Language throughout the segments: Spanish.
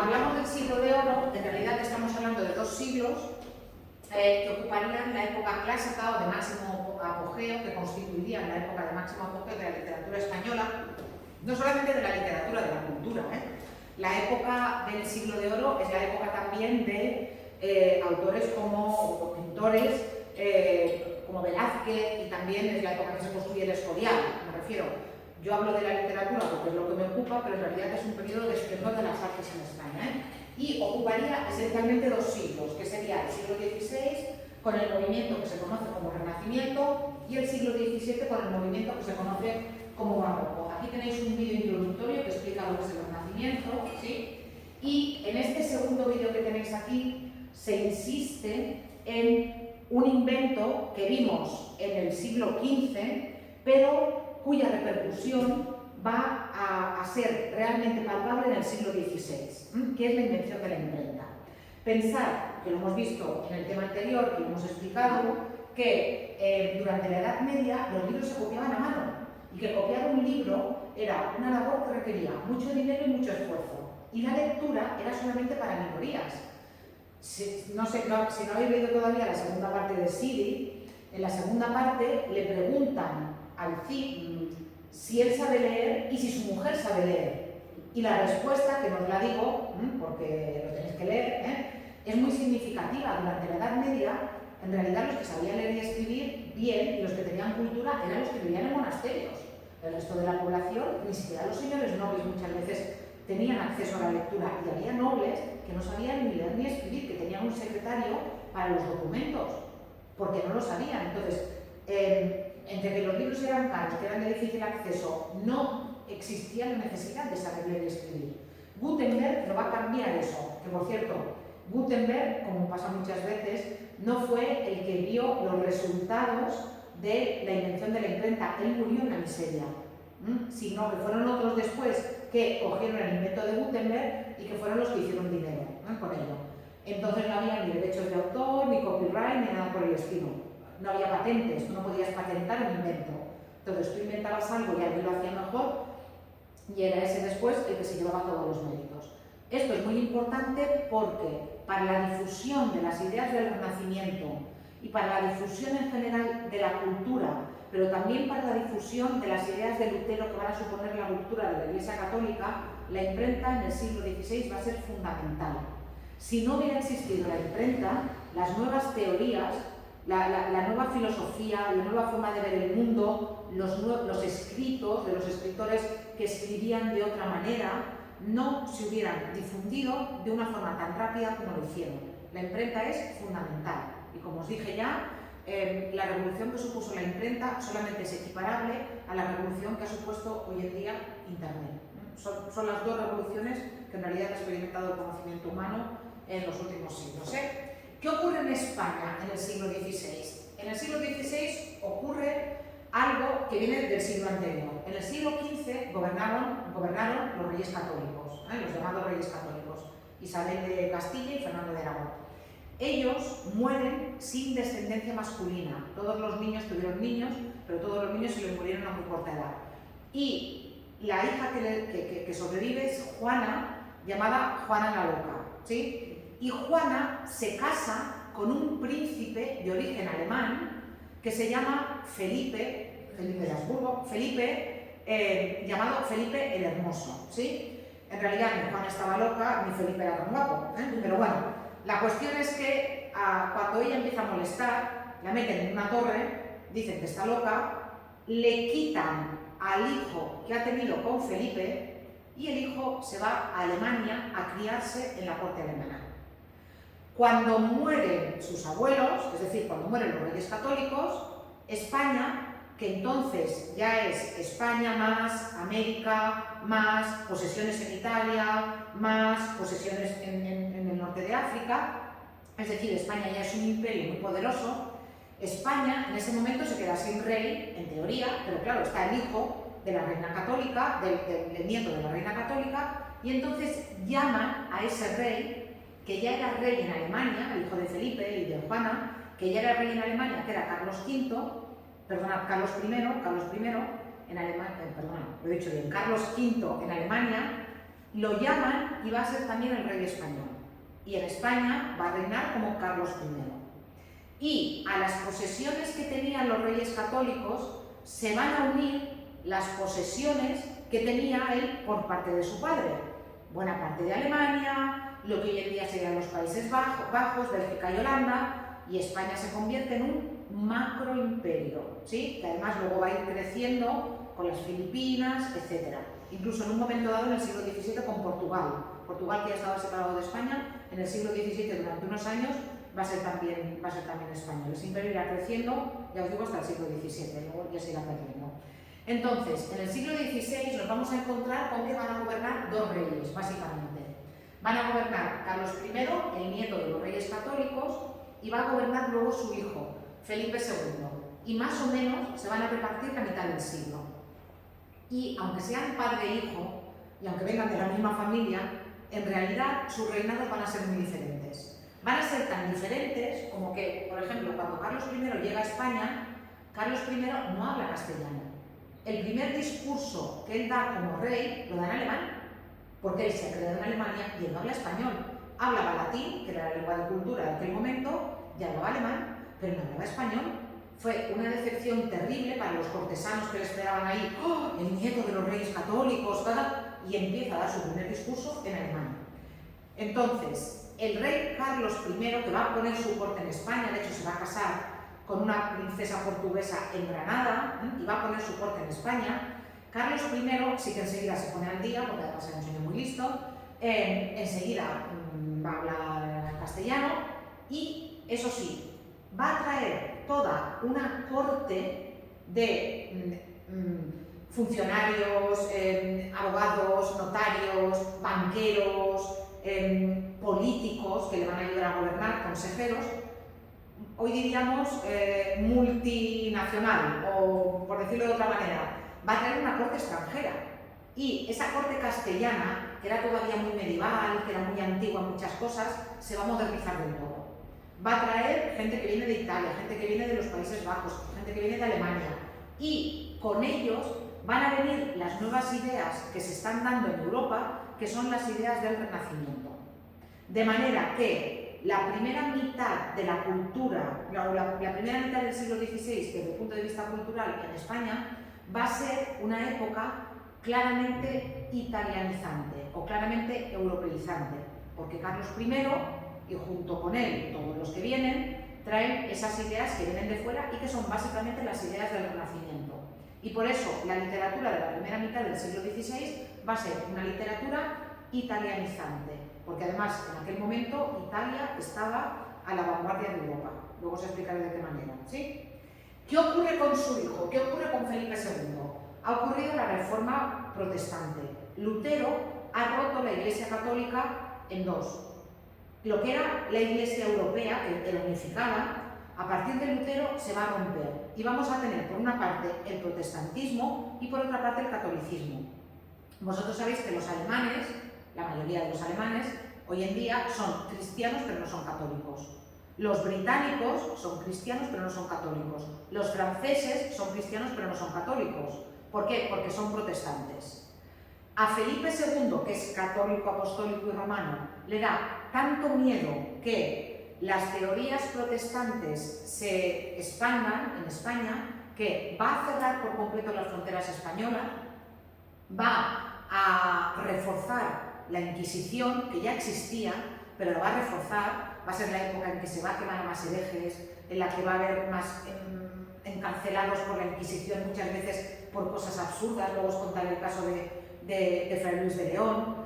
hablamos del siglo de oro, en realidad estamos hablando de dos siglos que ocuparían la época clásica o de máximo apogeo, que constituirían la época de máximo apogeo de la literatura española, no solamente de la literatura, de la cultura. La época del siglo de oro es la época también de autores como pintores, como Velázquez, y también es la época que se construye el Escorial, me refiero. Yo hablo de la literatura porque es lo que me ocupa, pero en realidad es un periodo de esplendor de las artes en España. Y ocuparía esencialmente dos siglos, que sería el siglo XVI con el movimiento que se conoce como Renacimiento y el siglo XVII con el movimiento que se conoce como Barroco. Aquí tenéis un vídeo introductorio que explica lo que es el Renacimiento, ¿sí? Y en este segundo vídeo que tenéis aquí se insiste en un invento que vimos en el siglo XV, pero cuya repercusión va a ser realmente palpable en el siglo XVI, que es la invención de la imprenta. Pensad, que lo hemos visto en el tema anterior, que lo hemos explicado, que durante la Edad Media los libros se copiaban a mano y que copiar un libro era una labor que requería mucho dinero y mucho esfuerzo. Y la lectura era solamente para minorías. Si no habéis leído todavía la segunda parte de Siri, en la segunda parte le preguntan al Cid si él sabe leer y si su mujer sabe leer. Y la respuesta, que no os la digo, porque lo tenéis que leer, es muy significativa. Durante la Edad Media, en realidad los que sabían leer y escribir bien y los que tenían cultura eran los que vivían en monasterios. El resto de la población, ni siquiera los señores nobles muchas veces tenían acceso a la lectura, y había nobles que no sabían ni leer ni escribir, que tenían un secretario para los documentos, porque no lo sabían. Entonces, entre que los libros eran caros, que eran de difícil acceso, no existía la necesidad de saber leer y escribir. Gutenberg lo va a cambiar eso, que por cierto, Gutenberg, como pasa muchas veces, no fue el que vio los resultados de la invención de la imprenta. Él murió en la miseria, sino que fueron otros después que cogieron el invento de Gutenberg y que fueron los que hicieron dinero con ello. Entonces no había ni derechos de autor, ni copyright, ni nada por el estilo. No había patentes, tú no podías patentar un invento. Entonces tú inventabas algo y alguien lo hacía mejor y era ese después el que se llevaba todos los méritos. Esto es muy importante porque para la difusión de las ideas del Renacimiento y para la difusión en general de la cultura, pero también para la difusión de las ideas de Lutero que van a suponer la ruptura de la Iglesia Católica, la imprenta en el siglo XVI va a ser fundamental. Si no hubiera existido la imprenta, las nuevas teorías, la nueva filosofía, la nueva forma de ver el mundo, los escritos de los escritores que escribían de otra manera, no se hubieran difundido de una forma tan rápida como lo hicieron. La imprenta es fundamental y, como os dije ya, la revolución que supuso la imprenta solamente es equiparable a la revolución que ha supuesto hoy en día Internet. Son las dos revoluciones que en realidad ha experimentado el conocimiento humano en los últimos siglos. ¿Qué ocurre en España en el siglo XVI? En el siglo XVI ocurre algo que viene del siglo anterior. En el siglo XV gobernaron los reyes católicos, los llamados reyes católicos, Isabel de Castilla y Fernando de Aragón. Ellos mueren sin descendencia masculina. Todos los niños tuvieron niños, pero todos los niños se les murieron a muy corta edad. Y la hija que sobrevive es Juana, llamada Juana la Loca, ¿sí? Y Juana se casa con un príncipe de origen alemán que se llama Felipe de Habsburgo, llamado Felipe el Hermoso, ¿sí? En realidad ni Juana estaba loca, ni Felipe era tan guapo, pero bueno. La cuestión es que cuando ella empieza a molestar, la meten en una torre, dicen que está loca, le quitan al hijo que ha tenido con Felipe y el hijo se va a Alemania a criarse en la corte alemana. Cuando mueren sus abuelos, es decir, cuando mueren los reyes católicos, España, que entonces ya es España más América, más posesiones en Italia, más posesiones en el norte de África, es decir, España ya es un imperio muy poderoso. España en ese momento se queda sin rey, en teoría, pero claro, está el hijo de la reina católica, del nieto de la reina católica, y entonces llaman a ese rey, que ya era rey en Alemania, el hijo de Felipe y de Juana, que ya era rey en Alemania, que era Carlos I, Carlos I en Alemania, lo he dicho bien, Carlos V en Alemania, lo llaman y va a ser también el rey español. Y en España va a reinar como Carlos I. Y a las posesiones que tenían los reyes católicos se van a unir las posesiones que tenía él por parte de su padre. Buena parte de Alemania, lo que hoy en día serían los Países Bajos, Bélgica y Holanda, y España se convierte en un macroimperio, ¿sí? Que además luego va a ir creciendo con las Filipinas, etc. Incluso en un momento dado en el siglo XVII con Portugal. Portugal, que ya estaba separado de España, en el siglo XVII durante unos años va a ser también español. Ese imperio irá creciendo, ya os digo, hasta el siglo XVII, luego ya se irá perdiendo. Entonces, en el siglo XVI nos vamos a encontrar con que van a gobernar dos reyes, básicamente. Van a gobernar Carlos I, el nieto de los reyes católicos, y va a gobernar luego su hijo, Felipe II. Y más o menos se van a repartir la mitad del siglo. Y aunque sean padre e hijo, y aunque vengan de la misma familia, en realidad sus reinados van a ser muy diferentes. Van a ser tan diferentes como que, por ejemplo, cuando Carlos I llega a España, Carlos I no habla castellano. El primer discurso que él da como rey lo da en alemán, porque él se ha creado en Alemania y él no habla español. Hablaba latín, que era la lengua de cultura de aquel momento, y hablaba alemán, pero no hablaba español. Fue una decepción terrible para los cortesanos que le esperaban ahí, ¡oh, el nieto de los reyes católicos!, ¿verdad? Y empieza a dar su primer discurso en alemán. Entonces, el rey Carlos I, que va a poner su corte en España, de hecho se va a casar con una princesa portuguesa en Granada, y va a poner su corte en España. Carlos I sí que enseguida se pone al día, porque además era un señor muy listo, enseguida va a hablar castellano y, eso sí, va a traer toda una corte de funcionarios, abogados, notarios, banqueros, políticos que le van a ayudar a gobernar, consejeros, hoy diríamos multinacional, o por decirlo de otra manera, va a traer una corte extranjera. Y esa corte castellana, que era todavía muy medieval, que era muy antigua en muchas cosas, se va a modernizar del todo. Va a traer gente que viene de Italia, gente que viene de los Países Bajos, gente que viene de Alemania, y con ellos van a venir las nuevas ideas que se están dando en Europa, que son las ideas del Renacimiento. De manera que la primera mitad de la cultura, la primera mitad del siglo XVI, desde el punto de vista cultural en España, va a ser una época claramente italianizante o claramente europeizante, porque Carlos I, y junto con él todos los que vienen, traen esas ideas que vienen de fuera y que son básicamente las ideas del Renacimiento. Y por eso la literatura de la primera mitad del siglo XVI va a ser una literatura italianizante, porque además en aquel momento Italia estaba a la vanguardia de Europa. Luego os explicaré de qué manera, ¿sí? ¿Qué ocurre con su hijo? ¿Qué ocurre con Felipe II? Ha ocurrido la reforma protestante. Lutero ha roto la Iglesia católica en dos. Lo que era la Iglesia europea, la unificada, a partir de Lutero se va a romper. Y vamos a tener por una parte el protestantismo y por otra parte el catolicismo. Vosotros sabéis que los alemanes, la mayoría de los alemanes, hoy en día son cristianos pero no son católicos. Los británicos son cristianos pero no son católicos. Los franceses son cristianos pero no son católicos. ¿Por qué? Porque son protestantes. A Felipe II, que es católico, apostólico y romano, le da tanto miedo que las teorías protestantes se expandan en España, que va a cerrar por completo las fronteras españolas, va a reforzar la Inquisición, que ya existía, pero la va a reforzar. Va a ser la época en que se va a quemar más herejes, en la que va a haber más encarcelados por la Inquisición, muchas veces por cosas absurdas. Luego os contaré el caso de Fray Luis de León.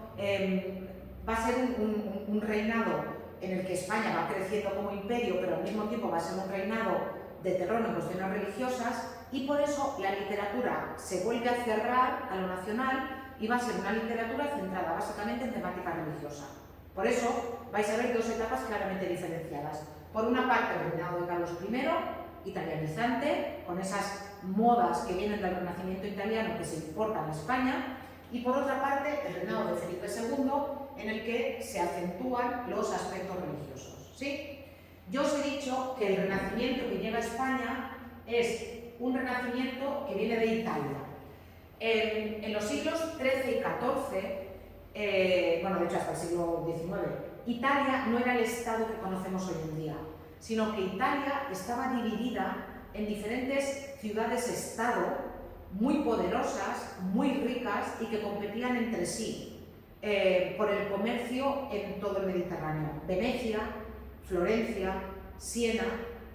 Va a ser un reinado en el que España va creciendo como imperio, pero al mismo tiempo va a ser un reinado de terror en cuestiones religiosas, y por eso la literatura se vuelve a cerrar a lo nacional y va a ser una literatura centrada básicamente en temática religiosa. Por eso vais a ver dos etapas claramente diferenciadas. Por una parte, el reinado de Carlos I, italianizante, con esas modas que vienen del Renacimiento italiano que se importan a España, y por otra parte, el reinado de Felipe II, en el que se acentúan los aspectos religiosos, ¿sí? Yo os he dicho que el Renacimiento que llega a España es un Renacimiento que viene de Italia. En los siglos XIII y XIV, bueno, de hecho hasta el siglo XIX, Italia no era el Estado que conocemos hoy en día, sino que Italia estaba dividida en diferentes ciudades-estado muy poderosas, muy ricas y que competían entre sí por el comercio en todo el Mediterráneo. Venecia, Florencia, Siena,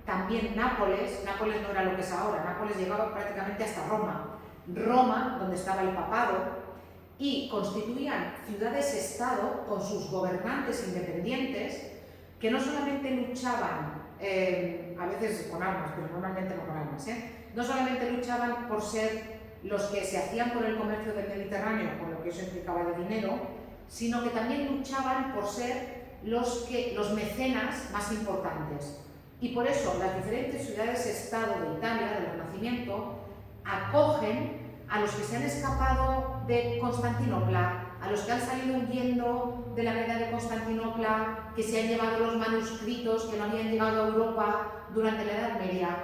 también Nápoles. Nápoles no era lo que es ahora, Nápoles llegaba prácticamente hasta Roma. Roma, donde estaba el papado, y constituían ciudades-estado con sus gobernantes independientes que no solamente luchaban, a veces con armas, pero normalmente no con armas, no solamente luchaban por ser los que se hacían por el comercio del Mediterráneo, con lo que eso implicaba de dinero, sino que también luchaban por ser los mecenas más importantes. Y por eso las diferentes ciudades-estado de Italia, del Renacimiento, acogen a los que se han escapado de Constantinopla, a los que han salido huyendo de la guerra de Constantinopla, que se han llevado los manuscritos que no habían llegado a Europa durante la Edad Media.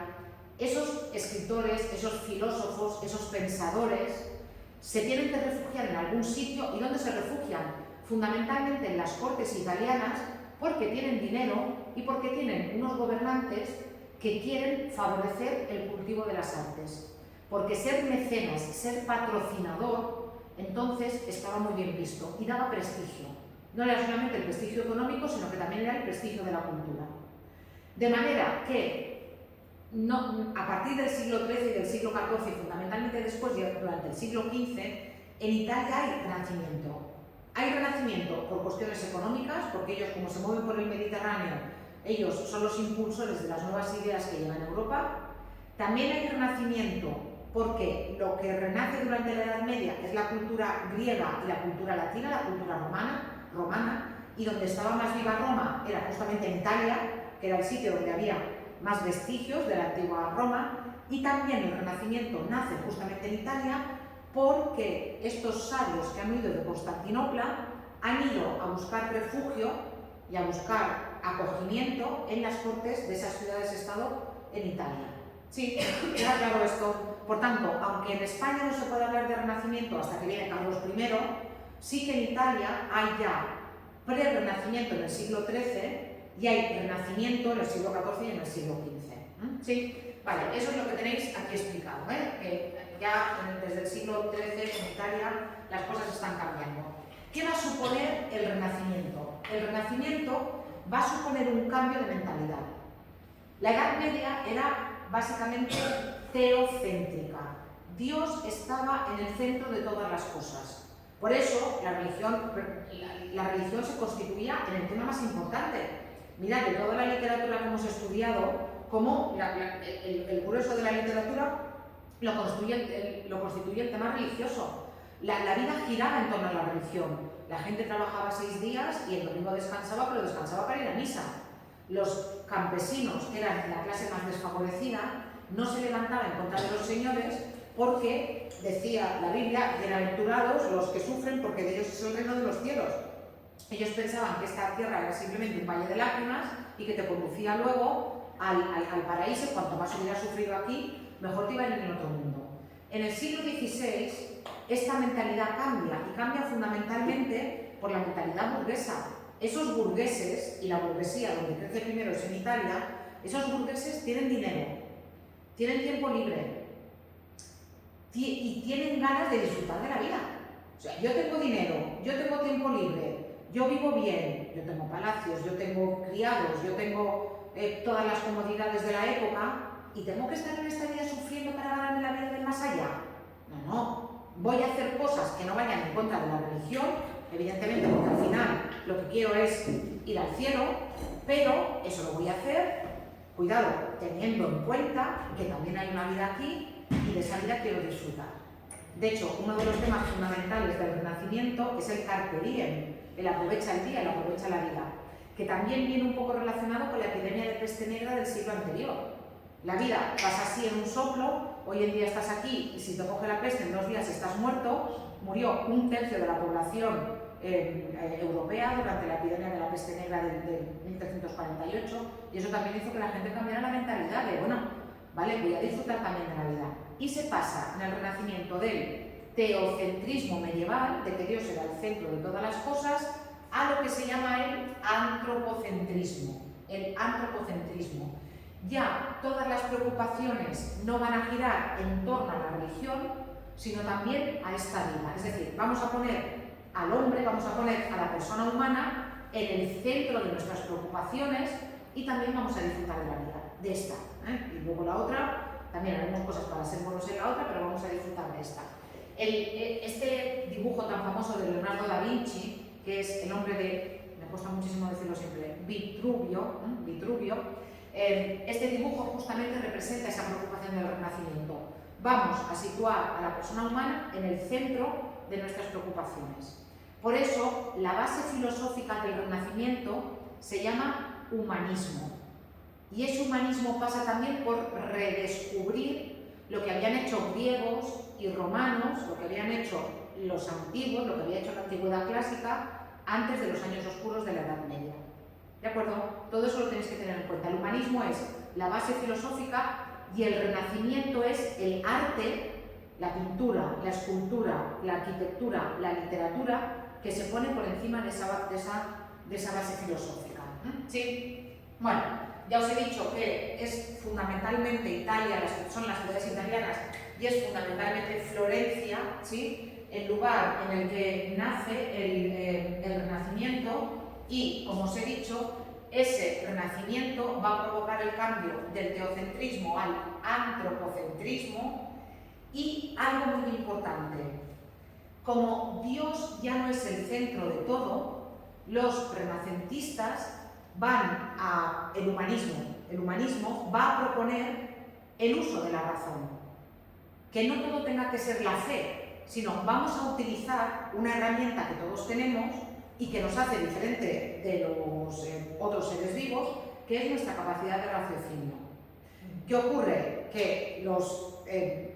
Esos escritores, esos filósofos, esos pensadores, se tienen que refugiar en algún sitio. ¿Y dónde se refugian? Fundamentalmente en las cortes italianas, porque tienen dinero y porque tienen unos gobernantes que quieren favorecer el cultivo de las artes. Porque ser mecenas, ser patrocinador, entonces estaba muy bien visto y daba prestigio. No era solamente el prestigio económico, sino que también era el prestigio de la cultura. De manera que a partir del siglo XIII y del siglo XIV, y fundamentalmente después, durante el siglo XV, en Italia hay renacimiento. Hay renacimiento por cuestiones económicas, porque ellos, como se mueven por el Mediterráneo, ellos son los impulsores de las nuevas ideas que llegan a Europa. También hay renacimiento porque lo que renace durante la Edad Media es la cultura griega y la cultura latina, la cultura romana, y donde estaba más viva Roma era justamente en Italia, que era el sitio donde había más vestigios de la antigua Roma, y también el Renacimiento nace justamente en Italia porque estos sabios que han huido de Constantinopla han ido a buscar refugio y a buscar acogimiento en las cortes de esas ciudades-estado en Italia. Sí, queda claro esto. Por tanto, aunque en España no se puede hablar de Renacimiento hasta que viene Carlos I, sí que en Italia hay ya pre-Renacimiento en el siglo XIII y hay Renacimiento en el siglo XIV y en el siglo XV. ¿Sí? Vale, eso es lo que tenéis aquí explicado. Ya desde el siglo XIII en Italia las cosas están cambiando. ¿Qué va a suponer el Renacimiento? El Renacimiento va a suponer un cambio de mentalidad. La Edad Media era básicamente teocéntrica. Dios estaba en el centro de todas las cosas. Por eso la religión se constituía en el tema más importante. Mirad, de toda la literatura que hemos estudiado, como el grueso de la literatura lo constituye el tema religioso. La vida giraba en torno a la religión. La gente trabajaba 6 días y el domingo descansaba, pero descansaba para ir a misa. Los campesinos, que eran la clase más desfavorecida, no se levantaban en contra de los señores porque, decía la Biblia, bienaventurados los que sufren porque de ellos es el reino de los cielos. Ellos pensaban que esta tierra era simplemente un valle de lágrimas y que te conducía luego al paraíso. Cuanto más hubieras sufrido aquí, mejor te iba a ir en el otro mundo. En el siglo XVI esta mentalidad cambia, y cambia fundamentalmente por la mentalidad burguesa. Esos burgueses, y la burguesía donde crece primero es en Italia, esos burgueses tienen dinero, tienen tiempo libre y tienen ganas de disfrutar de la vida. O sea, yo tengo dinero, yo tengo tiempo libre, yo vivo bien, yo tengo palacios, yo tengo criados, yo tengo todas las comodidades de la época, y tengo que estar en esta vida sufriendo para ganarme la vida del más allá. No, voy a hacer cosas que no vayan en contra de la religión, evidentemente, porque al final lo que quiero es ir al cielo, pero eso lo voy a hacer, cuidado, teniendo en cuenta que también hay una vida aquí y de esa vida quiero disfrutar. De hecho, uno de los temas fundamentales del Renacimiento es el carpe diem, el aprovecha el día, el aprovecha la vida, que también viene un poco relacionado con la epidemia de peste negra del siglo anterior. La vida pasa así en un soplo, hoy en día estás aquí y si te coge la peste en 2 días estás muerto. Murió 1/3 de la población europea durante la epidemia de la peste negra de 1348, y eso también hizo que la gente cambiara la mentalidad de, bueno, vale, voy a disfrutar también de la vida. Y se pasa en el Renacimiento del teocentrismo medieval, de que Dios era el centro de todas las cosas, a lo que se llama el antropocentrismo. El antropocentrismo. Ya todas las preocupaciones no van a girar en torno a la religión, sino también a esta vida. Es decir, vamos a poner al hombre, vamos a poner a la persona humana en el centro de nuestras preocupaciones y también vamos a disfrutar de la vida, de esta. Y luego la otra, también haremos cosas para ser buenos en la otra, pero vamos a disfrutar de esta. Este dibujo tan famoso de Leonardo da Vinci, que es el hombre de, me cuesta muchísimo decirlo siempre, Vitruvio, este dibujo justamente representa esa preocupación del Renacimiento. Vamos a situar a la persona humana en el centro de nuestras preocupaciones. Por eso, la base filosófica del Renacimiento se llama humanismo. Y ese humanismo pasa también por redescubrir lo que habían hecho griegos y romanos, lo que habían hecho los antiguos, lo que había hecho la antigüedad clásica, antes de los años oscuros de la Edad Media. ¿De acuerdo? Todo eso lo tenéis que tener en cuenta. El humanismo es la base filosófica y el Renacimiento es el arte, la pintura, la escultura, la arquitectura, la literatura, que se pone por encima de esa base filosófica. ¿Sí? Bueno, ya os he dicho que es fundamentalmente Italia, son las ciudades italianas, y es fundamentalmente Florencia, ¿sí?, el lugar en el que nace el Renacimiento, y, como os he dicho, ese Renacimiento va a provocar el cambio del teocentrismo al antropocentrismo. Y algo muy importante, como Dios ya no es el centro de todo, los renacentistas van a el humanismo va a proponer el uso de la razón, que no todo tenga que ser la fe, sino vamos a utilizar una herramienta que todos tenemos y que nos hace diferente de los otros seres vivos, que es nuestra capacidad de raciocinio. ¿Qué ocurre? Que los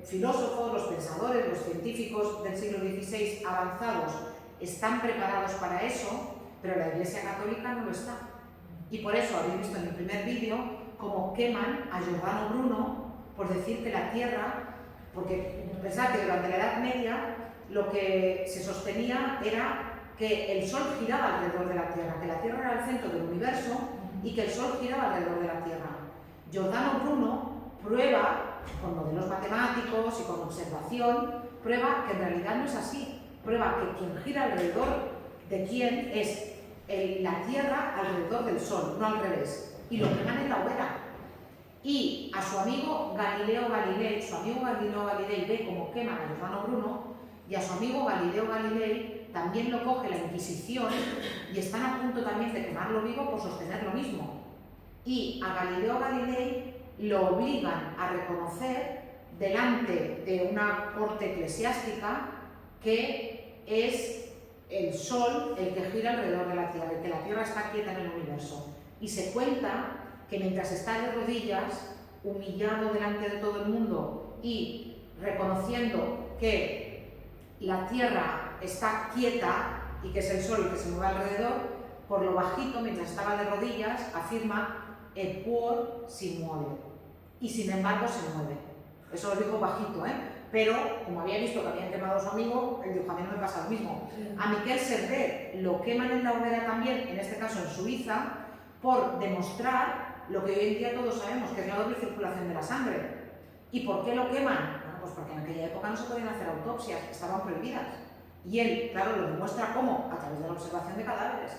filósofos, los pensadores, los científicos del siglo XVI avanzados están preparados para eso, pero la Iglesia Católica no lo está. Y por eso habéis visto en el primer vídeo cómo queman a Giordano Bruno por decir que la Tierra, porque pensad que durante la Edad Media lo que se sostenía era que el Sol giraba alrededor de la Tierra, que la Tierra era el centro del universo y que el Sol giraba alrededor de la Tierra. Giordano Bruno prueba, con modelos matemáticos y con observación, prueba que en realidad no es así. Prueba que quien gira alrededor de quién es la Tierra alrededor del Sol, no al revés. Y lo queman en la hoguera. Y a su amigo Galileo Galilei ve cómo queman a Giordano Bruno, y a su amigo Galileo Galilei también lo coge la Inquisición y están a punto también de quemarlo vivo por sostener lo mismo. Y a Galileo Galilei lo obligan a reconocer delante de una corte eclesiástica que es el Sol el que gira alrededor de la Tierra, que la Tierra está quieta en el universo. Y se cuenta que mientras está de rodillas, humillado delante de todo el mundo y reconociendo que la Tierra está quieta y que es el Sol el que se mueve alrededor, por lo bajito, mientras estaba de rodillas, afirma «Eppur si muove», y sin embargo se mueve. Eso lo dijo bajito, pero como había visto que habían quemado a su amigo, él dijo: a mí no me pasa lo mismo. A Miquel Servet lo queman en la hoguera también, en este caso en Suiza, por demostrar lo que hoy en día todos sabemos, que es la doble circulación de la sangre. ¿Y por qué lo queman? Bueno, pues porque en aquella época no se podían hacer autopsias, estaban prohibidas. Y él, claro, lo demuestra ¿cómo? A través de la observación de cadáveres.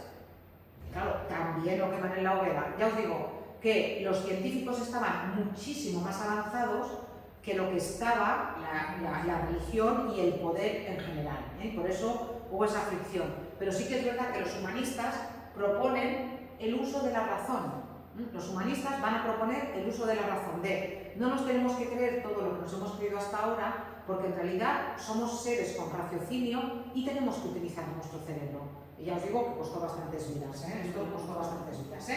Claro, también lo queman en la hoguera. Ya os digo que los científicos estaban muchísimo más avanzados que lo que estaba la religión y el poder en general. Por eso hubo esa fricción. Pero sí que es verdad que los humanistas proponen el uso de la razón. Los humanistas van a proponer el uso de la razón, de no nos tenemos que creer todo lo que nos hemos creído hasta ahora, porque en realidad somos seres con raciocinio y tenemos que utilizar nuestro cerebro. Y ya os digo que costó bastantes vidas, esto costó bastantes vidas.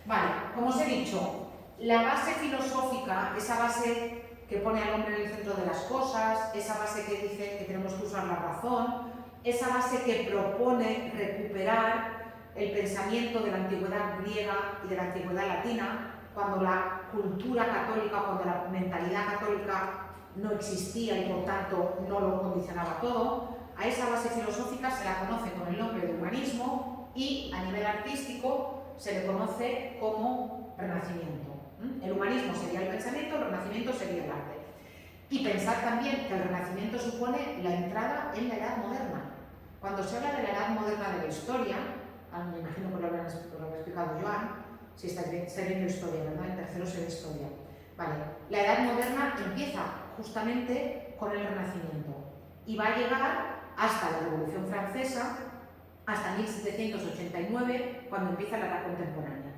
Vale, como os he dicho, la base filosófica, esa base que pone al hombre en el centro de las cosas, esa base que dice que tenemos que usar la razón, esa base que propone recuperar el pensamiento de la antigüedad griega y de la antigüedad latina, cuando la cultura católica, cuando la mentalidad católica no existía y por tanto no lo condicionaba todo. A esa base filosófica se la conoce con el nombre de humanismo y a nivel artístico se le conoce como renacimiento. El humanismo sería el pensamiento, el renacimiento sería el arte. Y pensar también que el renacimiento supone la entrada en la edad moderna. Cuando se habla de la edad moderna de la historia, me imagino que lo habrá explicado Joan, si está viendo historia, ¿verdad? En tercero se ve historia. Vale, la edad moderna empieza justamente con el Renacimiento y va a llegar hasta la Revolución Francesa, hasta 1789, cuando empieza la edad contemporánea.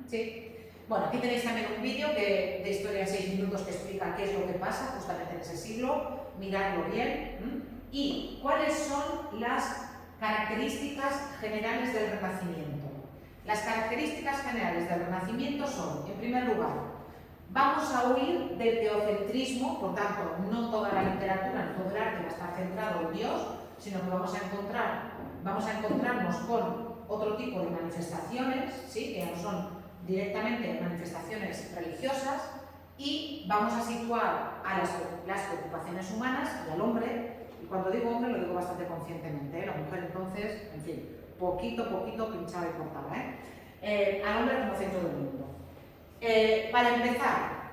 ¿Sí? Bueno, aquí tenéis también un vídeo de historia de 6 minutos que explica qué es lo que pasa justamente en ese siglo, miradlo bien. Y cuáles son las características generales del Renacimiento. Las características generales del Renacimiento son, en primer lugar, vamos a huir del teocentrismo, por tanto, no toda la literatura, no todo el arte va a estar centrado en Dios, sino que vamos a encontrarnos con otro tipo de manifestaciones, ¿sí? Que no son directamente manifestaciones religiosas, y vamos a situar a las preocupaciones humanas y al hombre, y cuando digo hombre lo digo bastante conscientemente, la mujer entonces, en fin, poquito pinchada y cortada, al hombre como centro del mundo. Para empezar,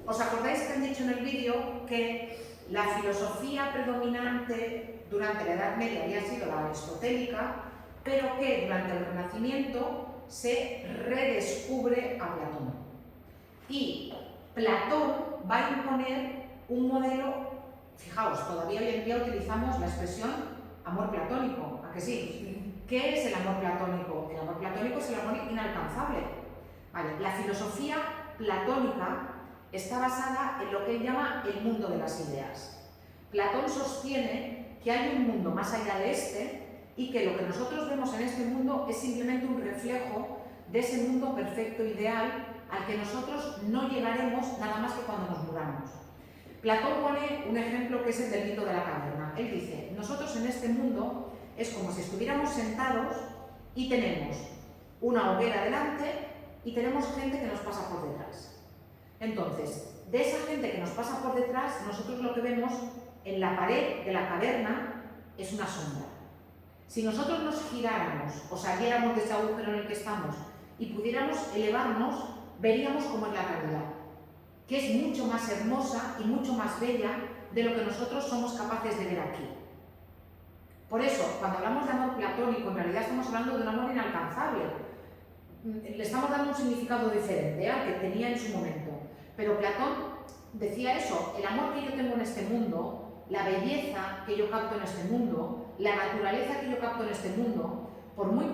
¿os acordáis que han dicho en el vídeo que la filosofía predominante durante la Edad Media había sido la aristotélica, pero que durante el Renacimiento se redescubre a Platón? Y Platón va a imponer un modelo, fijaos, todavía hoy en día utilizamos la expresión amor platónico, ¿a que sí? ¿Qué es el amor platónico? El amor platónico es el amor inalcanzable. Vale, la filosofía platónica está basada en lo que él llama el mundo de las ideas. Platón sostiene que hay un mundo más allá de este y que lo que nosotros vemos en este mundo es simplemente un reflejo de ese mundo perfecto, ideal, al que nosotros no llegaremos nada más que cuando nos muramos. Platón pone un ejemplo que es el del mito de la caverna. Él dice, nosotros en este mundo es como si estuviéramos sentados y tenemos una hoguera delante y tenemos gente que nos pasa por detrás. Entonces, de esa gente que nos pasa por detrás, nosotros lo que vemos en la pared de la caverna es una sombra. Si nosotros nos giráramos o saliéramos de ese agujero en el que estamos y pudiéramos elevarnos, veríamos cómo es la realidad, que es mucho más hermosa y mucho más bella de lo que nosotros somos capaces de ver aquí. Por eso, cuando hablamos de amor platónico, en realidad estamos hablando de un amor inalcanzable. Le estamos dando un significado diferente al que tenía en su momento. Pero Platón decía eso, el amor que yo tengo en este mundo, la belleza que yo capto en este mundo, la naturaleza que yo capto en este mundo, por muy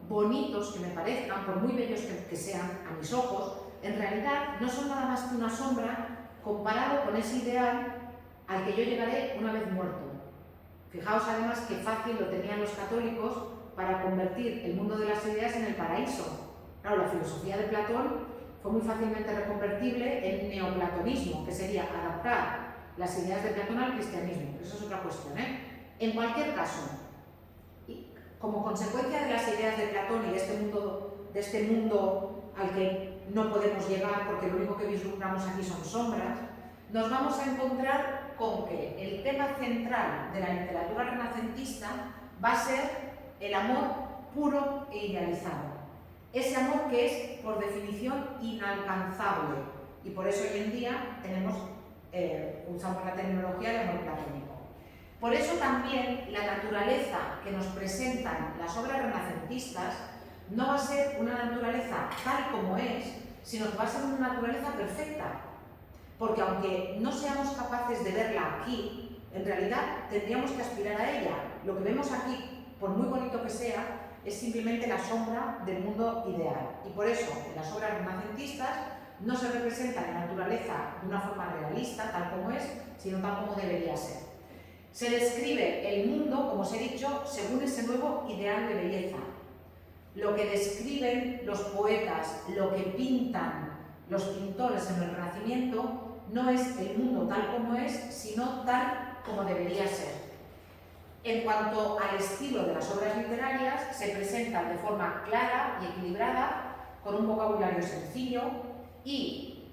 bonitos que me parezcan, por muy bellos que sean a mis ojos, en realidad no son nada más que una sombra comparado con ese ideal al que yo llegaré una vez muerto. Fijaos además qué fácil lo tenían los católicos para convertir el mundo de las ideas en el paraíso. Claro, la filosofía de Platón fue muy fácilmente reconvertible en neoplatonismo, que sería adaptar las ideas de Platón al cristianismo. Eso es otra cuestión, En cualquier caso, como consecuencia de las ideas de Platón y de este mundo al que no podemos llegar porque lo único que vislumbramos aquí son sombras, nos vamos a encontrar con que el tema central de la literatura renacentista va a ser el amor puro e idealizado. Ese amor que es, por definición, inalcanzable. Y por eso hoy en día usamos la terminología de amor platónico. Por eso también la naturaleza que nos presentan las obras renacentistas no va a ser una naturaleza tal como es, sino que va a ser una naturaleza perfecta. Porque aunque no seamos capaces de verla aquí, en realidad tendríamos que aspirar a ella. Lo que vemos aquí, por muy bonito que sea, es simplemente la sombra del mundo ideal. Y por eso, en las obras renacentistas, no se representa la naturaleza de una forma realista, tal como es, sino tal como debería ser. Se describe el mundo, como os he dicho, según ese nuevo ideal de belleza. Lo que describen los poetas, lo que pintan los pintores en el Renacimiento, no es el mundo tal como es, sino tal como debería ser. En cuanto al estilo de las obras literarias, se presentan de forma clara y equilibrada, con un vocabulario sencillo, y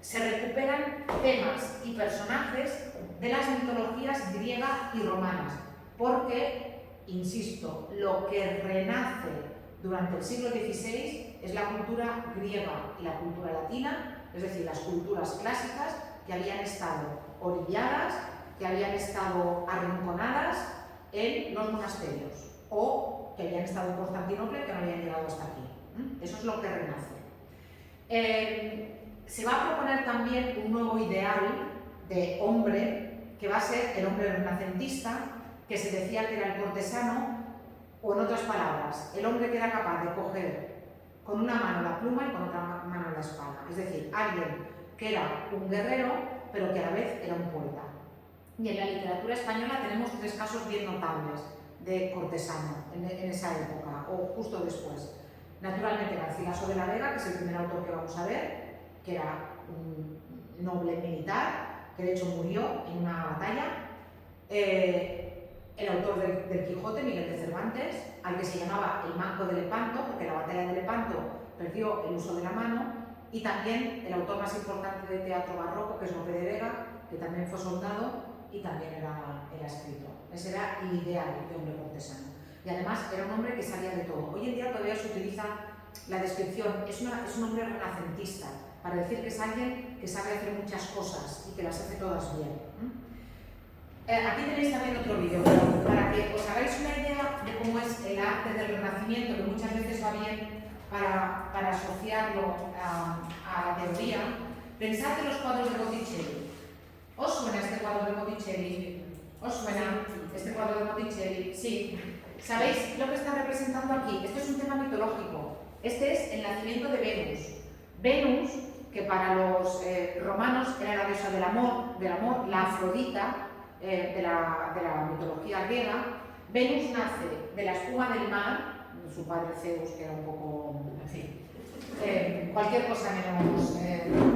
se recuperan temas y personajes de las mitologías griega y romanas, porque, insisto, lo que renace durante el siglo XVI es la cultura griega y la cultura latina, es decir, las culturas clásicas que habían estado orilladas, que habían estado arrinconadas en los monasterios o que habían estado en Constantinopla y que no habían llegado hasta aquí. Eso es lo que renace. Se va a proponer también un nuevo ideal de hombre que va a ser el hombre renacentista, que se decía que era el cortesano, o en otras palabras, el hombre que era capaz de coger con una mano la pluma y con otra mano la espada. Es decir, alguien que era un guerrero, pero que a la vez era un poeta. Y en la literatura española tenemos tres casos bien notables de cortesano en esa época, o justo después. Naturalmente Garcilaso de la Vega, que es el primer autor que vamos a ver, que era un noble militar, que de hecho murió en una batalla. El autor del Quijote, Miguel de Cervantes, al que se llamaba el Manco de Lepanto, porque en la batalla de Lepanto perdió el uso de la mano, y también el autor más importante de teatro barroco, que es Lope de Vega, que también fue soldado y también era escritor. Ese era el ideal de hombre cortesano. Y además era un hombre que sabía de todo. Hoy en día todavía se utiliza la descripción, es un hombre renacentista, para decir que es alguien que sabe hacer muchas cosas y que las hace todas bien. Aquí tenéis también otro vídeo, para que os hagáis una idea de cómo es el arte del Renacimiento, que muchas veces va bien para asociarlo a la teoría. Pensad en los cuadros de Botticelli. ¿Os suena este cuadro de Botticelli? ¿Os suena este cuadro de Botticelli? Sí. ¿Sabéis lo que está representando aquí? Esto es un tema mitológico. Este es el nacimiento de Venus. Venus, que para los romanos era la diosa del amor, la Afrodita de la mitología griega. Venus nace de la espuma del mar, su padre Zeus, que era un poco, en fin, cualquier cosa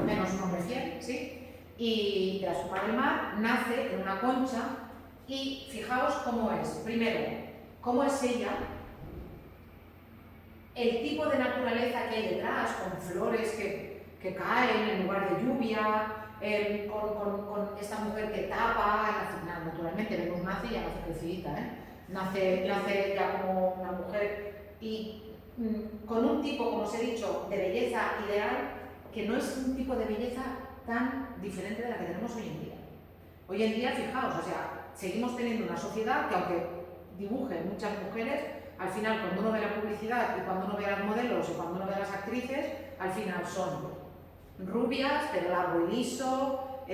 menos un hombre fiel, ¿sí? Y de la espuma del mar nace en una concha y fijaos cómo es. Primero, cómo es ella, el tipo de naturaleza que hay detrás, con flores que caen en lugar de lluvia, con esta mujer que tapa, naturalmente Venus nace y ya nace crecidita, nace ya como una mujer y con un tipo, como os he dicho, de belleza ideal, que no es un tipo de belleza tan diferente de la que tenemos hoy en día. Hoy en día, fijaos, o sea, seguimos teniendo una sociedad que aunque dibuje muchas mujeres, al final cuando uno ve la publicidad y cuando uno ve a los modelos y cuando uno ve a las actrices, al final son rubias, pelo largo y liso,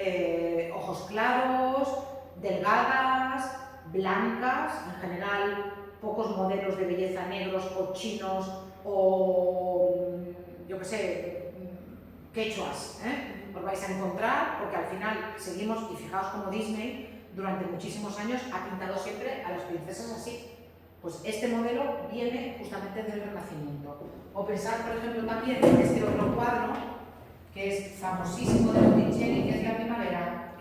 ojos claros, delgadas, blancas, en general pocos modelos de belleza negros o chinos o, yo qué sé, quechuas, os vais a encontrar, porque al final seguimos, y fijaos como Disney durante muchísimos años ha pintado siempre a las princesas así. Pues este modelo viene justamente del Renacimiento. O pensar, por ejemplo, también en este otro cuadro, que es famosísimo de Botticelli, que es la primavera.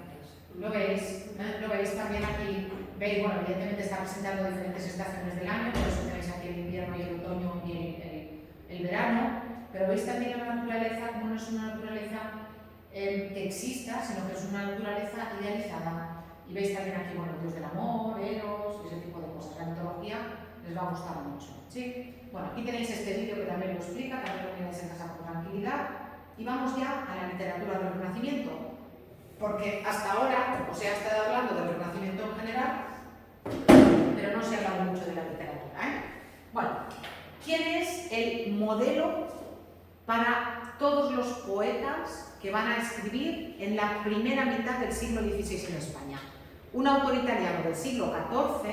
¿Lo veis? Lo veis también aquí. Veis, bueno, evidentemente está presentando diferentes estaciones del año, por eso tenéis aquí el invierno y el otoño y el verano, pero veis también la naturaleza, como no es una naturaleza que exista, sino que es una naturaleza idealizada. Y veis también aquí, bueno, el dios del amor, Eros, ese tipo de cosas. La mitología les va a gustar mucho, ¿sí? Bueno, aquí tenéis este vídeo que también lo explica, también lo miráis en casa con tranquilidad. Y vamos ya a la literatura del Renacimiento, porque hasta ahora os he estado hablando del Renacimiento en general, pero no se ha hablado mucho de la literatura, Bueno, ¿quién es el modelo para todos los poetas que van a escribir en la primera mitad del siglo XVI en España? Un autor italiano del siglo XIV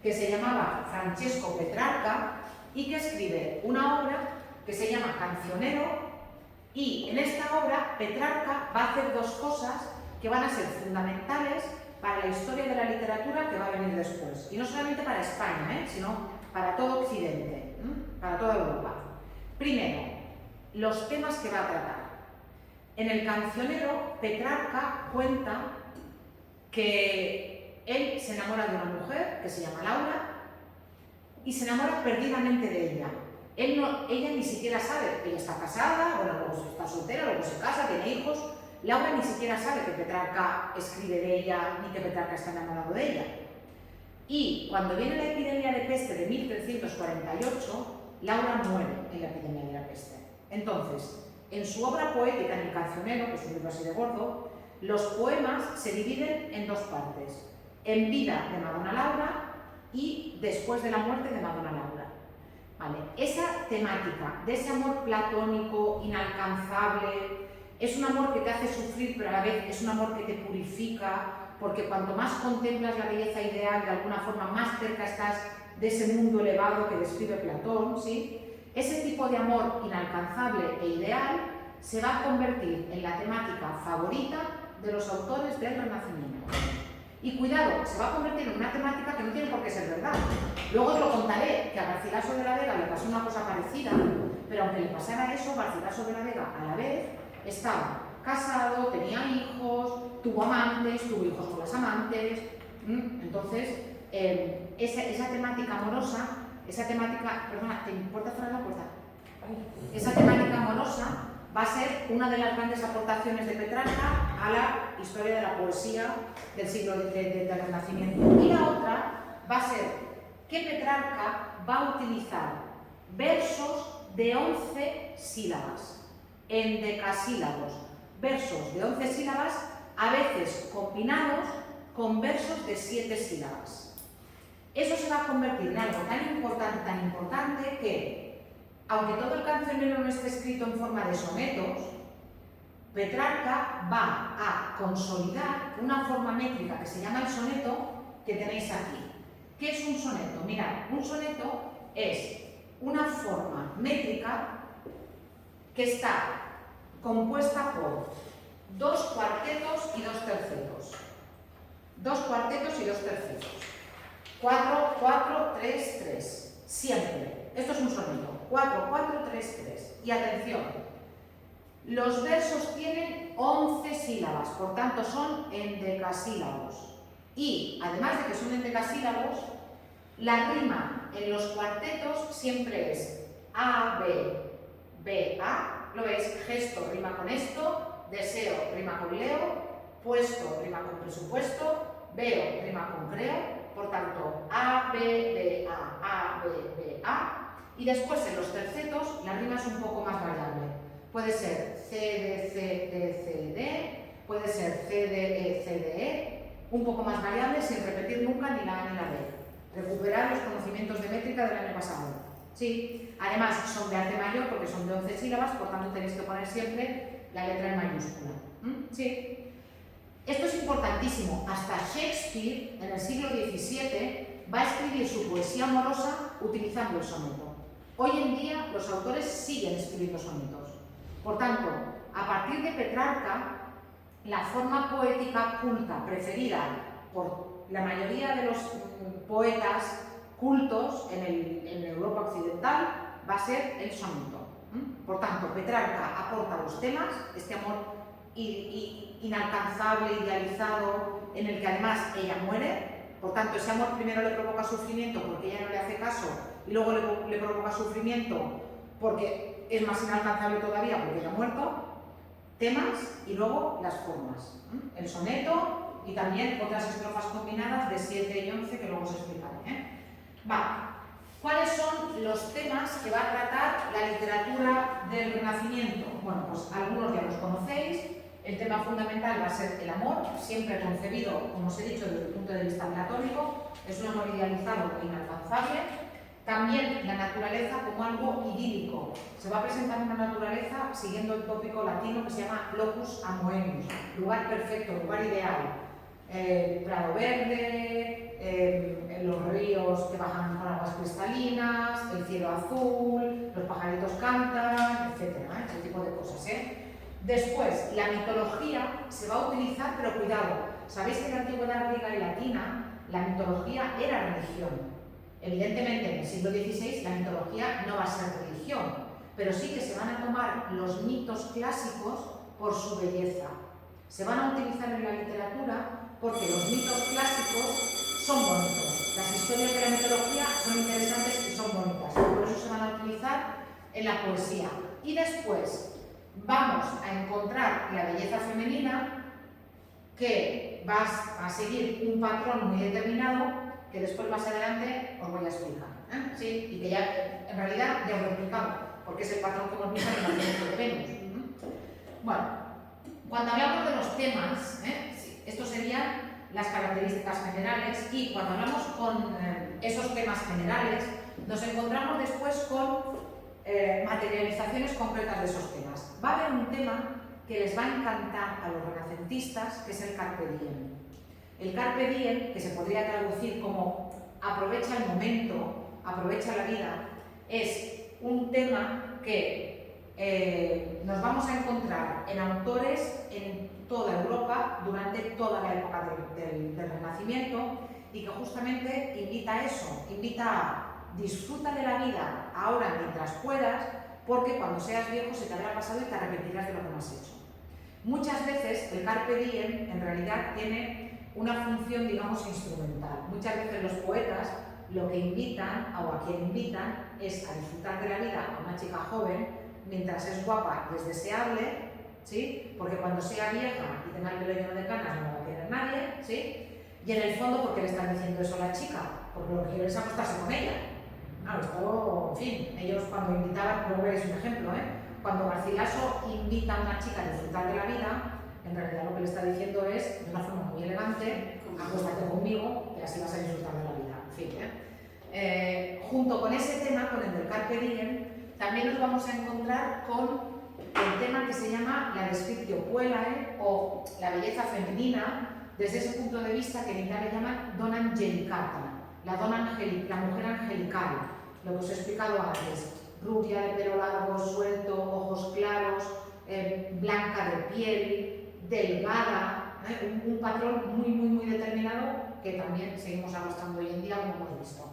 que se llamaba Francesco Petrarca y que escribe una obra que se llama Cancionero, y en esta obra Petrarca va a hacer dos cosas que van a ser fundamentales para la historia de la literatura que va a venir después. Y no solamente para España, sino para todo Occidente, para toda Europa. Primero, los temas que va a tratar. En el Cancionero, Petrarca cuenta que él se enamora de una mujer que se llama Laura y se enamora perdidamente de ella. Ella ni siquiera sabe, ella está casada, bueno, luego está soltera, luego se casa, tiene hijos, Laura ni siquiera sabe que Petrarca escribe de ella ni que Petrarca está enamorado de ella. Y cuando viene la epidemia de peste de 1348, Laura muere en la epidemia de la peste. Entonces, en su obra poética, en El Cancionero, que es un libro así de gordo, los poemas se dividen en dos partes: en vida de Madonna Laura y después de la muerte de Madonna Laura. ¿Vale? Esa temática de ese amor platónico, inalcanzable, es un amor que te hace sufrir, pero a la vez es un amor que te purifica, porque cuanto más contemplas la belleza ideal, de alguna forma más cerca estás de ese mundo elevado que describe Platón, ¿sí? Ese tipo de amor inalcanzable e ideal se va a convertir en la temática favorita de los autores del Renacimiento. Y cuidado, se va a convertir en una temática que no tiene por qué ser verdad. Luego os lo contaré, que a Garcilaso de la Vega le pasó una cosa parecida, pero aunque le pasara eso, Garcilaso de la Vega a la vez estaba casado, tenía hijos, tuvo amantes, tuvo hijos con las amantes. Entonces, esa temática amorosa, esa temática, perdona, ¿te importa cerrar la puerta? Esa temática amorosa va a ser una de las grandes aportaciones de Petrarca a la historia de la poesía del siglo del Renacimiento. Y la otra va a ser que Petrarca va a utilizar versos de 11 sílabas, en decasílabos, versos de 11 sílabas, a veces combinados con versos de 7 sílabas. Eso se va a convertir en algo tan importante que, aunque todo el Cancionero no esté escrito en forma de sonetos, Petrarca va a consolidar una forma métrica que se llama el soneto, que tenéis aquí. ¿Qué es un soneto? Mirad, un soneto es una forma métrica que está compuesta por 2 cuartetos y 2 tercetos. 2 cuartetos y 2 tercetos. 4, 4, 3, 3. Siempre. Esto es un soneto. 4, 4, 3, 3. Y atención, los versos tienen 11 sílabas, por tanto son endecasílabos. Y además de que son endecasílabos, la rima en los cuartetos siempre es A, B, B, A. ¿Lo veis? Gesto rima con esto, deseo rima con leo, puesto rima con presupuesto, veo rima con creo. Por tanto, A, B, B, A, B, B, A. Y después en los tercetos la rima es un poco más variable. Puede ser C, D, C, D, C, D, puede ser C, D, E, C, D, E, un poco más variable sin repetir nunca ni la A ni la B. Recuperar los conocimientos de métrica del año pasado. Sí, además son de arte mayor porque son de 11 sílabas, por tanto tenéis que poner siempre la letra en mayúscula. Sí. Esto es importantísimo. Hasta Shakespeare, en el siglo XVII, va a escribir su poesía amorosa utilizando el soneto. Hoy en día los autores siguen escribiendo sonetos. Por tanto, a partir de Petrarca, la forma poética culta preferida por la mayoría de los poetas cultos en Europa occidental va a ser el soneto. Por tanto, Petrarca aporta los temas, este amor inalcanzable, idealizado, en el que además ella muere. Por tanto, ese amor primero le provoca sufrimiento porque ella no le hace caso, y luego le provoca sufrimiento porque es más inalcanzable todavía porque ella ha muerto. Temas y luego las formas. El soneto y también otras estrofas combinadas de 7 y 11 que luego os explicaré. Vale. ¿Cuáles son los temas que va a tratar la literatura del Renacimiento? Bueno, pues algunos ya los conocéis. El tema fundamental va a ser el amor, siempre concebido, como os he dicho, desde el punto de vista platónico. Es un amor idealizado e inalcanzable. También la naturaleza como algo idílico. Se va a presentar una naturaleza siguiendo el tópico latino que se llama locus amoenius, lugar perfecto, lugar ideal. Prado verde, los ríos que bajan con aguas cristalinas, el cielo azul, los pajaritos cantan, etc. Ese tipo de cosas. Después, la mitología se va a utilizar, pero cuidado, sabéis que en la antigüedad griega y latina la mitología era religión. Evidentemente, en el siglo XVI la mitología no va a ser religión, pero sí que se van a tomar los mitos clásicos por su belleza. Se van a utilizar en la literatura porque los mitos clásicos son bonitos. Las historias de la mitología son interesantes y son bonitas. Por eso se van a utilizar en la poesía. Y después, vamos a encontrar la belleza femenina, que vas a seguir un patrón muy determinado, que después más adelante os voy a explicar. Sí, y que ya, en realidad, ya os lo he explicado, porque es el patrón que hemos visto en el nacimiento de Venus. Bueno, cuando hablamos de los temas, sí, estos serían las características generales, y cuando hablamos con esos temas generales, nos encontramos después con materializaciones concretas de esos temas. Va a haber un tema que les va a encantar a los renacentistas, que es el Carpe Diem. El Carpe Diem, que se podría traducir como aprovecha el momento, aprovecha la vida, es un tema que nos vamos a encontrar en autores en toda Europa durante toda la época del Renacimiento, y que justamente invita a eso, invita a disfruta de la vida ahora mientras puedas, porque cuando seas viejo se te habrá pasado y te arrepentirás de lo que no has hecho. Muchas veces el Carpe Diem en realidad tiene una función, digamos, instrumental. Muchas veces los poetas lo que invitan, o a quien invitan, es a disfrutar de la vida a una chica joven mientras es guapa y es deseable, ¿sí? Porque cuando sea vieja y tenga el pelo lleno de canas no la va a querer nadie, ¿sí? Y en el fondo, ¿por qué le están diciendo eso a la chica? Porque lo que quieren es acostarse con ella. Claro, esto, en fin, ellos cuando invitaban, luego veréis un ejemplo, cuando Garcilaso invita a una chica a disfrutar de la vida, en realidad lo que le está diciendo es, de una forma muy elegante, acuéstate conmigo, que así vas a disfrutar de la vida. En fin, junto con ese tema, con el del Carpe Diem, también nos vamos a encontrar con el tema que se llama la Descriptio Puellae, o la belleza femenina, desde ese punto de vista que en Italia llaman Donna Angelicata, la mujer angelical, lo que os he explicado antes, rubia, de pelo largo, suelto, ojos claros, blanca de piel, delgada, un patrón muy determinado que también seguimos arrastrando hoy en día, como hemos visto.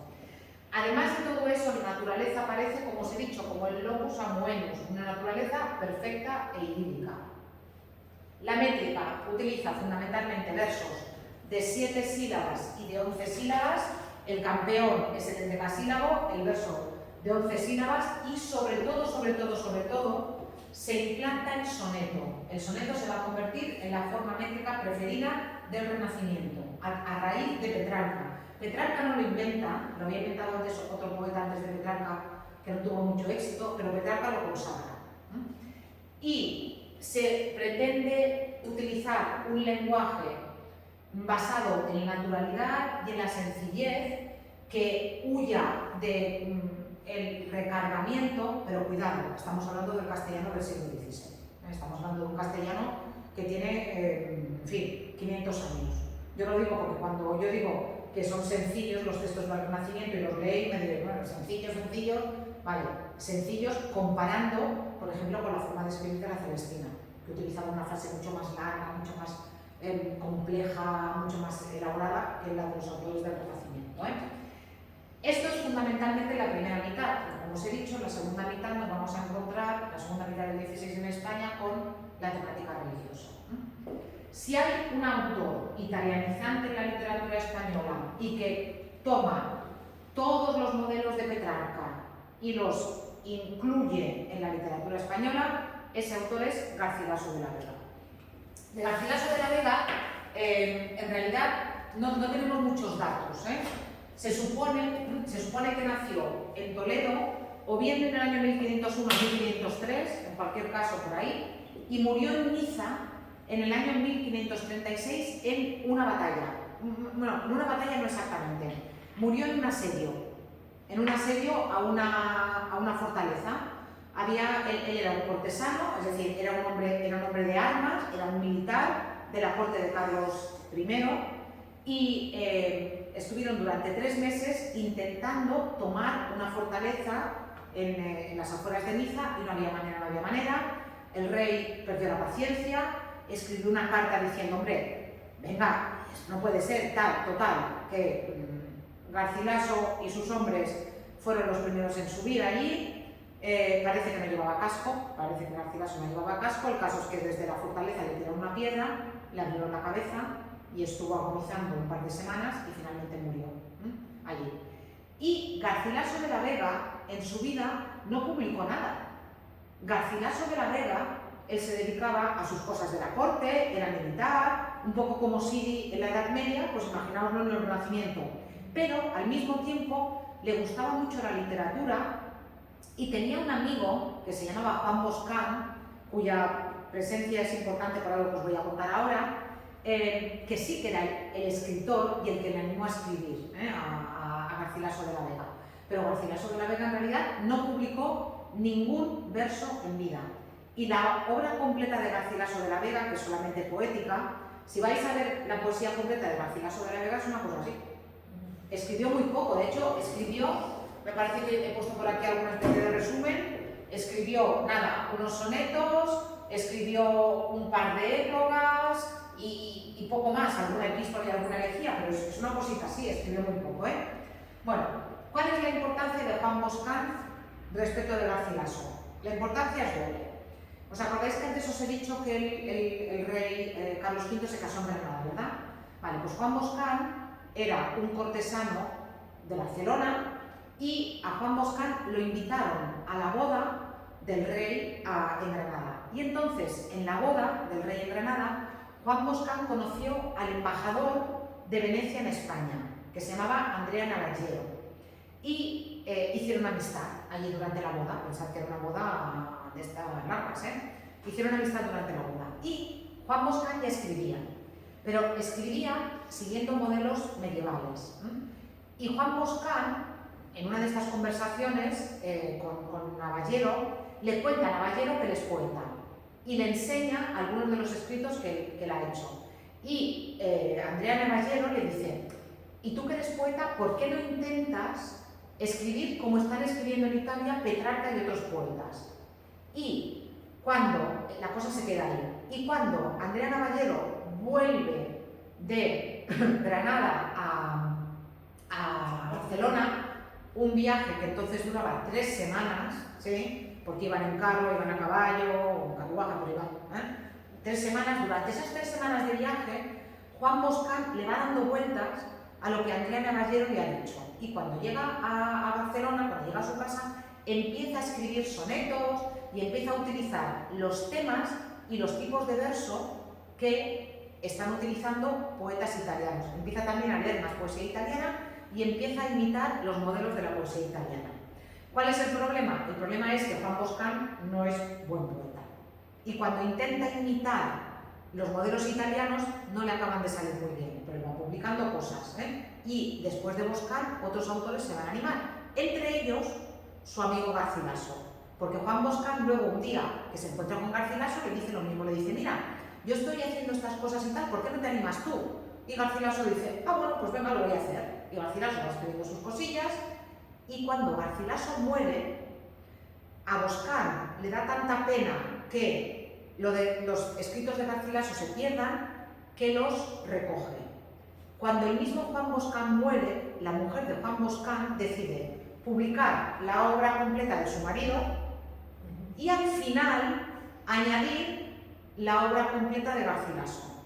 Además de todo eso, la naturaleza aparece, como os he dicho, como el locus amoenus, una naturaleza perfecta e idílica. La métrica utiliza fundamentalmente versos de 7 sílabas y de 11 sílabas. El campeón es el endecasílabo, el verso de 11 sílabas, y sobre todo, se implanta el soneto. El soneto se va a convertir en la forma métrica preferida del Renacimiento, a raíz de Petrarca. Petrarca no lo inventa, lo había inventado antes otro poeta antes de Petrarca que no tuvo mucho éxito, pero Petrarca lo consagra. Y se pretende utilizar un lenguaje basado en la naturalidad y en la sencillez, que huya del recargamiento, pero cuidado, estamos hablando del castellano del siglo XVI. Estamos hablando de un castellano que tiene, en fin, 500 años. Yo lo digo porque cuando yo digo que son sencillos los textos del Renacimiento y los leí, me diré, bueno, sencillos, vale, sencillos comparando, por ejemplo, con la forma de escribir de la Celestina, que utilizaba una frase mucho más larga, mucho más compleja, mucho más elaborada que la de los autores del Renacimiento. Esto es fundamentalmente la primera mitad, pero como os he dicho, en la segunda mitad nos vamos a encontrar, la segunda mitad del XVI en España, con la temática religiosa. Si hay un autor italianizante en la literatura española y que toma todos los modelos de Petrarca y los incluye en la literatura española, ese autor es Garcilaso de la Vega. De Garcilaso de la Vega, en realidad, no tenemos muchos datos. Se supone que nació en Toledo, o bien en el año 1501 o 1503, en cualquier caso por ahí, y murió en Niza en el año 1536 en una batalla. Bueno, en una batalla no exactamente, murió en un asedio a una fortaleza. Él era un cortesano, es decir, era un hombre de armas, era un militar de la corte de Carlos I, y estuvieron durante 3 meses intentando tomar una fortaleza en las afueras de Niza, y no había manera. El rey perdió la paciencia, escribió una carta diciendo, hombre, venga, no puede ser, total, que Garcilaso y sus hombres fueron los primeros en subir allí. Parece que no llevaba casco, parece que Garcilaso no llevaba casco. El caso es que desde la fortaleza le tiraron una piedra, le abrieron la cabeza y estuvo agonizando un par de semanas y finalmente murió allí. Y Garcilaso de la Vega en su vida no publicó nada. Garcilaso de la Vega él se dedicaba a sus cosas de la corte, era militar, un poco como Siri en la Edad Media, pues imagináoslo en el Renacimiento. Pero al mismo tiempo le gustaba mucho la literatura y tenía un amigo que se llamaba Juan Boscán, cuya presencia es importante para lo que os voy a contar ahora, que sí que era el escritor y el que le animó a escribir a Garcilaso de la Vega. Pero Garcilaso de la Vega en realidad no publicó ningún verso en vida. Y la obra completa de Garcilaso de la Vega, que es solamente poética, si vais a ver la poesía completa de Garcilaso de la Vega, es una cosa así. Escribió muy poco, de hecho, escribió, me parece que he puesto por aquí alguna especie de resumen, escribió, nada, unos sonetos, escribió un par de éplogas y poco más, alguna epístola y alguna elegía, pero es una cosita así, escribió muy poco, ¿eh? Bueno, ¿cuál es la importancia de Juan Boscán respecto de Garcilaso? La importancia es doble. ¿Os acordáis que antes os he dicho que el rey Carlos V se casó en Granada, verdad? Vale, pues Juan Boscán era un cortesano de Barcelona y a Juan Boscán lo invitaron a la boda del rey en Granada. Y entonces, en la boda del rey en Granada, Juan Boscán conoció al embajador de Venecia en España, que se llamaba Andrea Navallero, y hicieron amistad allí durante la boda. Pensad que era una boda de estas largas, Hicieron amistad durante la boda. Y Juan Boscán ya escribía, pero escribía siguiendo modelos medievales. Y Juan Boscán, en una de estas conversaciones con Navallero, le cuenta a Navallero que él es poeta y le enseña algunos de los escritos que él ha hecho. Y Andrea Navallero le dice: ¿y tú que eres poeta, por qué no intentas escribir como están escribiendo en Italia Petrarca y otros poetas? Y cuando la cosa se queda ahí, y cuando Andrea Navallero vuelve de Granada a Barcelona, un viaje que entonces duraba 3 semanas, ¿sí? Porque iban en carro, iban a caballo, o en carruaje, pero iban 3 semanas. Durante esas 3 semanas de viaje, Juan Boscán le va dando vueltas a lo que Andrea Navallero le ha dicho. Y cuando llega a Barcelona, cuando llega a su casa, empieza a escribir sonetos y empieza a utilizar los temas y los tipos de verso que están utilizando poetas italianos. Empieza también a leer más poesía italiana y empieza a imitar los modelos de la poesía italiana. ¿Cuál es el problema? El problema es que Juan Boscán no es buen poeta. Y cuando intenta imitar los modelos italianos, no le acaban de salir muy bien, pero va publicando cosas, Y después de Boscán, otros autores se van a animar. Entre ellos, su amigo Garcilaso. Porque Juan Boscán luego, un día que se encuentra con Garcilaso, le dice lo mismo, le dice: mira, yo estoy haciendo estas cosas y tal, ¿por qué no te animas tú? Y Garcilaso dice: ah, bueno, pues venga, lo voy a hacer. Y Garcilaso va escribiendo sus cosillas, y cuando Garcilaso muere, a Boscán le da tanta pena que los escritos de Garcilaso se pierdan, que los recoge. Cuando el mismo Juan Boscán muere, la mujer de Juan Boscán decide publicar la obra completa de su marido y al final añadir la obra completa de Garcilaso.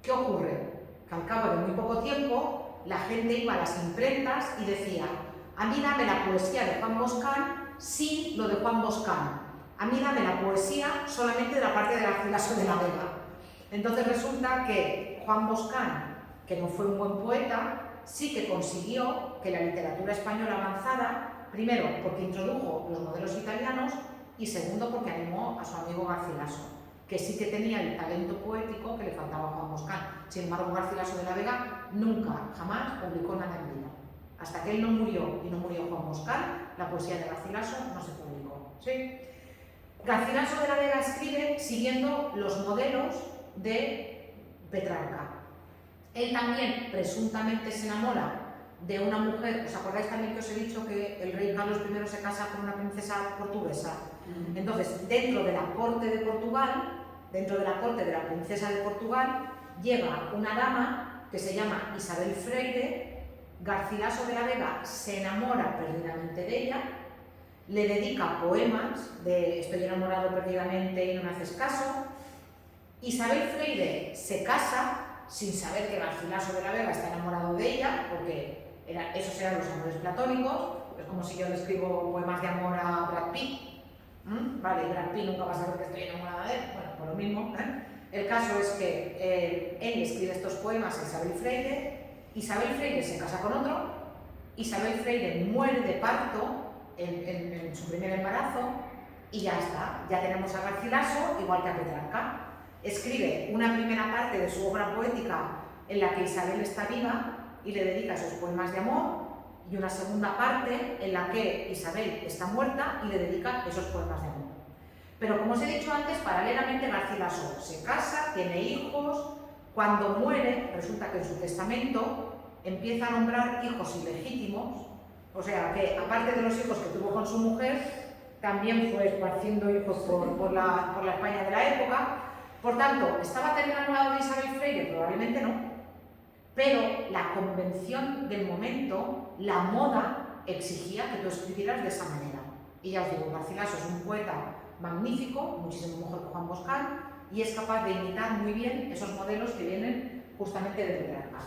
¿Qué ocurre? Que al cabo de muy poco tiempo la gente iba a las imprentas y decía: a mí dame la poesía de Juan Boscán sin lo de Juan Boscán, a mí dame la poesía solamente de la parte de Garcilaso de la Vega. Entonces resulta que Juan Boscán, que no fue un buen poeta, sí que consiguió que la literatura española avanzara, primero porque introdujo los modelos italianos y segundo porque animó a su amigo Garcilaso, que sí que tenía el talento poético que le faltaba a Juan Boscán. Sin embargo, Garcilaso de la Vega nunca, jamás publicó nada en vida. Hasta que él no murió y no murió Juan Boscán, la poesía de Garcilaso no se publicó, ¿sí? Garcilaso de la Vega escribe siguiendo los modelos de Petrarca. Él también presuntamente se enamora de una mujer. ¿Os acordáis también que os he dicho que el rey Carlos I se casa con una princesa portuguesa? Entonces, dentro de la corte de Portugal, dentro de la corte de la princesa de Portugal, llega una dama que se llama Isabel Freire. Garcilaso de la Vega se enamora perdidamente de ella, le dedica poemas de estoy enamorado perdidamente y no me haces caso. Isabel Freire se casa sin saber que Garcilaso de la Vega está enamorado de ella, porque esos eran los amores platónicos. Es como si yo le escribo poemas de amor a Brad Pitt, vale, Brad Pitt nunca va a saber que estoy enamorada de él, bueno, por lo mismo, ¿eh? El caso es que él escribe estos poemas a Isabel Freire se casa con otro, Isabel Freire muere de parto en su primer embarazo y ya está, ya tenemos a Garcilaso igual que a Petrarca. Escribe una primera parte de su obra poética en la que Isabel está viva y le dedica esos poemas de amor, y una segunda parte en la que Isabel está muerta y le dedica esos poemas de amor. Pero como os he dicho antes, paralelamente Garcilaso se casa, tiene hijos, cuando muere resulta que en su testamento empieza a nombrar hijos ilegítimos, o sea que aparte de los hijos que tuvo con su mujer, también fue esparciendo hijos por la España de la época. Por tanto, ¿estaba tan enamorado de Isabel Freire? Probablemente no, pero la convención del momento, la moda, exigía que tú escribieras de esa manera. Y ya os digo, Garcilaso es un poeta magnífico, muchísimo mejor que Juan Boscal, y es capaz de imitar muy bien esos modelos que vienen justamente de Petrarca.